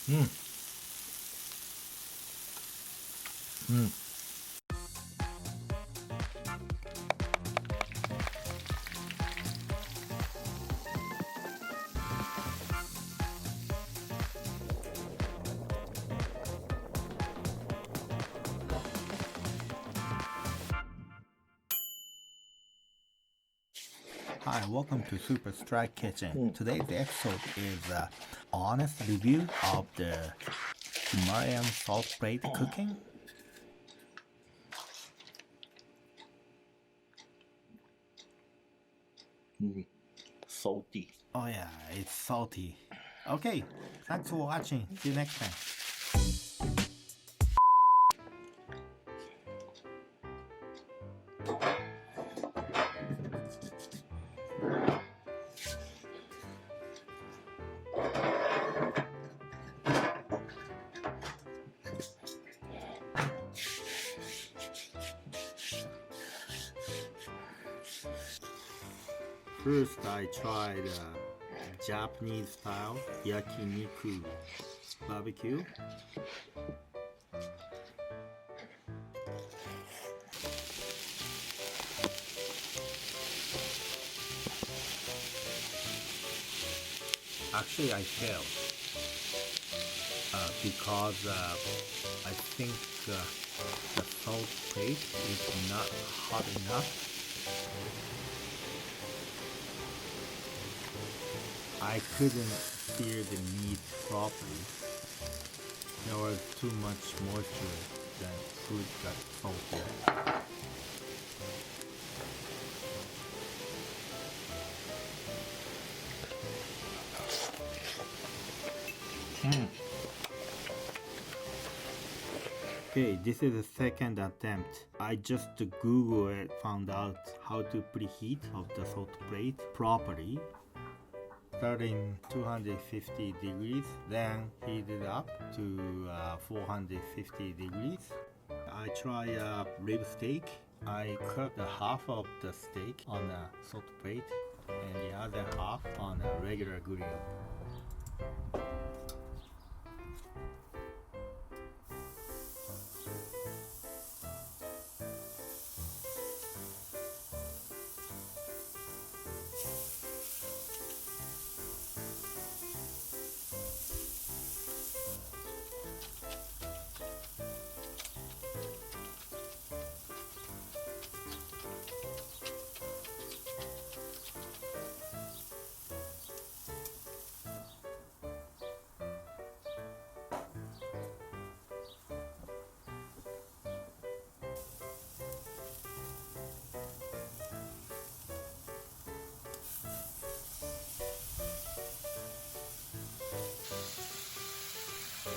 Mm. Mm. Hi, welcome to Super Strike Kitchen. Today's episode is an honest review of the Himalayan salt plate cooking. Salty. Oh yeah, it's salty. Okay, thanks for watching. See you next time. First, I tried Japanese style yakiniku barbecue. Actually, I failed because I think the salt plate is not hot enough. I couldn't sear the meat properly. There was too much moisture that food got salty. Okay, this is the second attempt. I just Google it, found out how to preheat of the salt plate properly. Starting 250 degrees, then heat it up to 450 degrees. I try rib steak. I cut the half of the steak on a salt plate and the other half on a regular grill.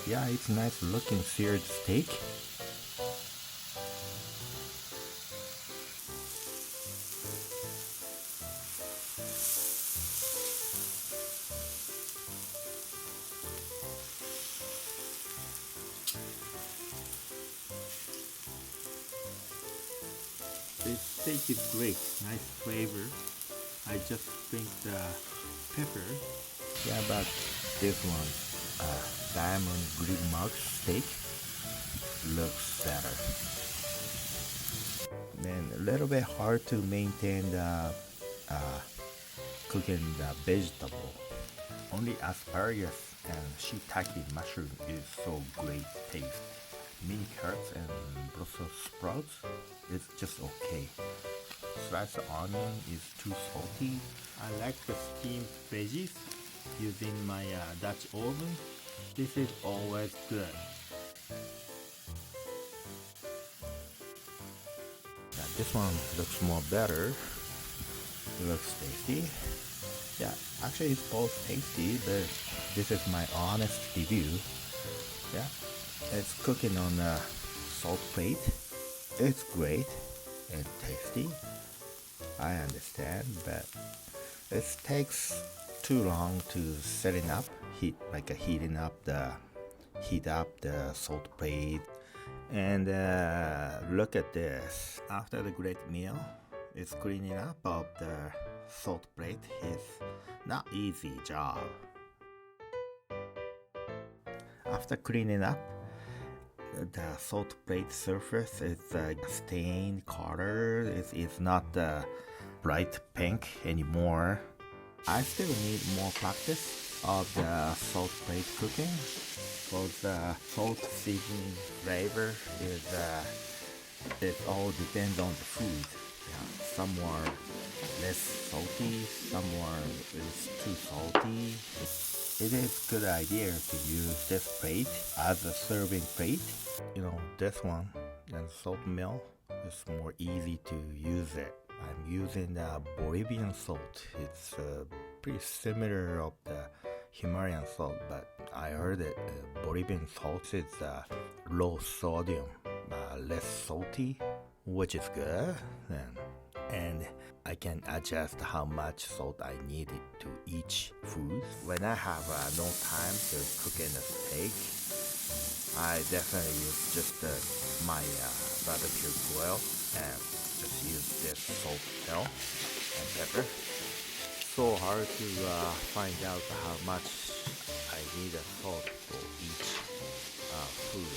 Yeah, it's nice looking seared steak. This steak is great, nice flavor. I just think the pepper. Yeah, but this one, diamond grill mark steak, looks better. Then a little bit hard to maintain the cooking the vegetable. Only asparagus and shiitake mushroom is so great taste. Mini carrots and Brussels sprouts is just okay. Sliced onion is too salty. I like the steamed veggies using my Dutch oven. This is always good. Yeah, this one looks more better. It looks tasty. Yeah, actually it's both tasty, but this is my honest review. Yeah, it's cooking on a salt plate. It's great and tasty. I understand, but it takes too long to setting up, heat up the salt plate. And look at this. After the great meal, it's cleaning up of the salt plate is not easy job. after cleaning up, the salt plate surface is stained color. It's not bright pink anymore. I still need more practice of the salt plate cooking, because the salt seasoning flavor is it all depends on the food. Yeah, some are less salty, some are is too salty. It is a good idea to use this plate as a serving plate. This one, the salt mill, is more easy to use it. I'm using Bolivian salt. It's pretty similar of the Himalayan salt, but I heard that Bolivian salt is low sodium, less salty, which is good. And I can adjust how much salt I needed to each food. When I have no time to cook in a steak, I definitely use just my barbecue grill and just use this salt mill and pepper. So hard to find out how much I need of salt for each food.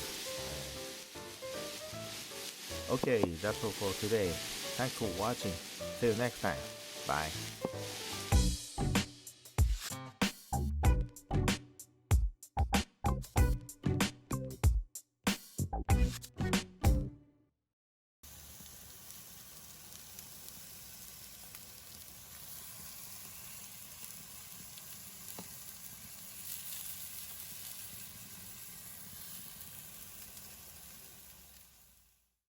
Okay, that's all for today. Thanks for watching. See you next time. Bye.